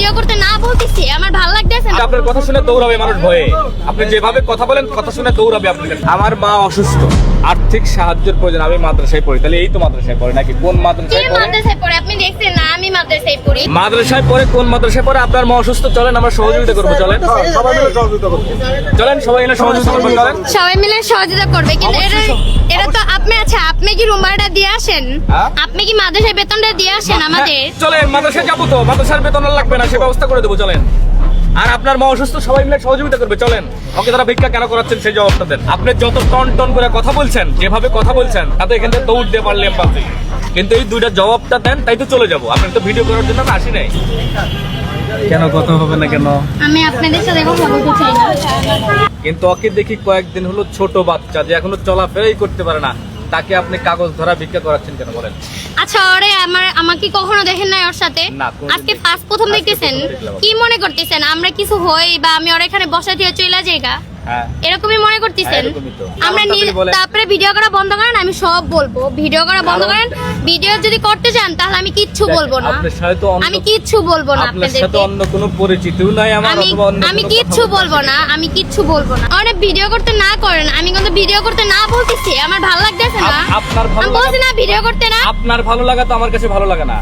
Video করতে না বলতেছি, আমার ভালো লাগতেছে না। আপনার কথা শুনে দৌড়াবে মানুষ ভয়ে। আপনি যেভাবে কথা বলেন কথা শুনে দৌড়াবে আপনার কাছে। আমার মা অসুস্থ, আর্থিক সাহায্যের প্রয়োজন, আমি মাদ্রাসায় পড়ি। তাহলে এই তো মাদ্রাসায় পড়ে নাকি? কোন কে মাদ্রাসায় পড়ে? মাদ্রাসায় পড়ে? আপনি দেখছেন না আমি মাদ্রাসায় পড়ি। মাদ্রাসায় পড়ে? কোন মাদ্রাসায় পড়ে? আপনার মা অসুস্থ, চলেন আমরা সহযোগিতা করবো। চলেন চলেন সবাই মিলে সহযোগিতা করবো। চলেন সবাই মিলে সহযোগিতা করবে, কিন্তু এটা তো আপনি, আচ্ছা আপনি কি রুম ভাড়াটা দিয়ে আসেন? হ্যাঁ? আপনি কি মাদ্রাসায় বেতনটা দিয়ে আসেন আমাদের? চলেন মাদ্রাসায় যাবো তো, মাদ্রাসার বেতন আর লাগবে না, সে ব্যবস্থা করে দেবো। চলেন। আর আপনার মা অসুস্থ, সবাই মিলে সহযোগিতা করবে। চলেন। ওকে তারা ভিক্ষা কেন করাচ্ছেন সেই জবাবটা দেন। আপনি যত টন টন করে কথা বলছেন, যেভাবে কথা বলছেন, তাতে এখান থেকে দৌড় দিয়ে পারলে পাচ্ছি, কিন্তু এই দুইটা জবাবটা দেন, তাই তো চলে যাবো। আপনি তো ভিডিও করার জন্য আমি আসি নাই। কেন কথা হবে না কেন? আমি আপনাদের সাথে কথা বলতে চাই না। কিন্তু ওকে দেখি কয়েকদিন হলো ছোট বাচ্চা যে এখনো চলাফেরাই করতে পারে না, তাকে আপনি কাগজ ধরা ভিক্ষা করাচ্ছেন কেন বলেন? আচ্ছা ওরে আমাকে কখনো দেখেন নাই ওর সাথে? না, কোনোদিন আজকে দেখিনি। ফার্স্ট প্রথম আজকে দেখতেছেন? প্রথম দেখলাম। কি মনে করতেছেন আমরা কিছু হই বা আমি ওর এখানে বসা দিয়ে চলে যাইগা? হ্যাঁ, এরকমই মনে করতেছেন? হ্যাঁ, এরকমই তো। আমরা তাড়াতাড়ি বলেন। তারপরে ভিডিও করা বন্ধ করেন, আমি সব বলবো। ভিডিও করা বন্ধ করেন। ভিডিও যদি করতে চান তাহলে আমি কিচ্ছু বলবো না। আপনার সাথে তো আমি কিচ্ছু বলবো না আপনার সাথে আপনাদেরকে। অন্য কোনো পরিচিতিও নাই আমার, আমি অথবা অন্য আমি কোনো কিচ্ছু কথা বলবো না, আমি কিচ্ছু বলবো না। অনেক ভিডিও করতে না করেন, আমি কিন্তু ভিডিও করতে না বলতেছি, আমার ভালো লাগতেছে না। আপনার ভালো আমি বলছি না ভিডিও করতে না। আপনার ভালো লাগা তো আমার কাছে ভালো লাগে না।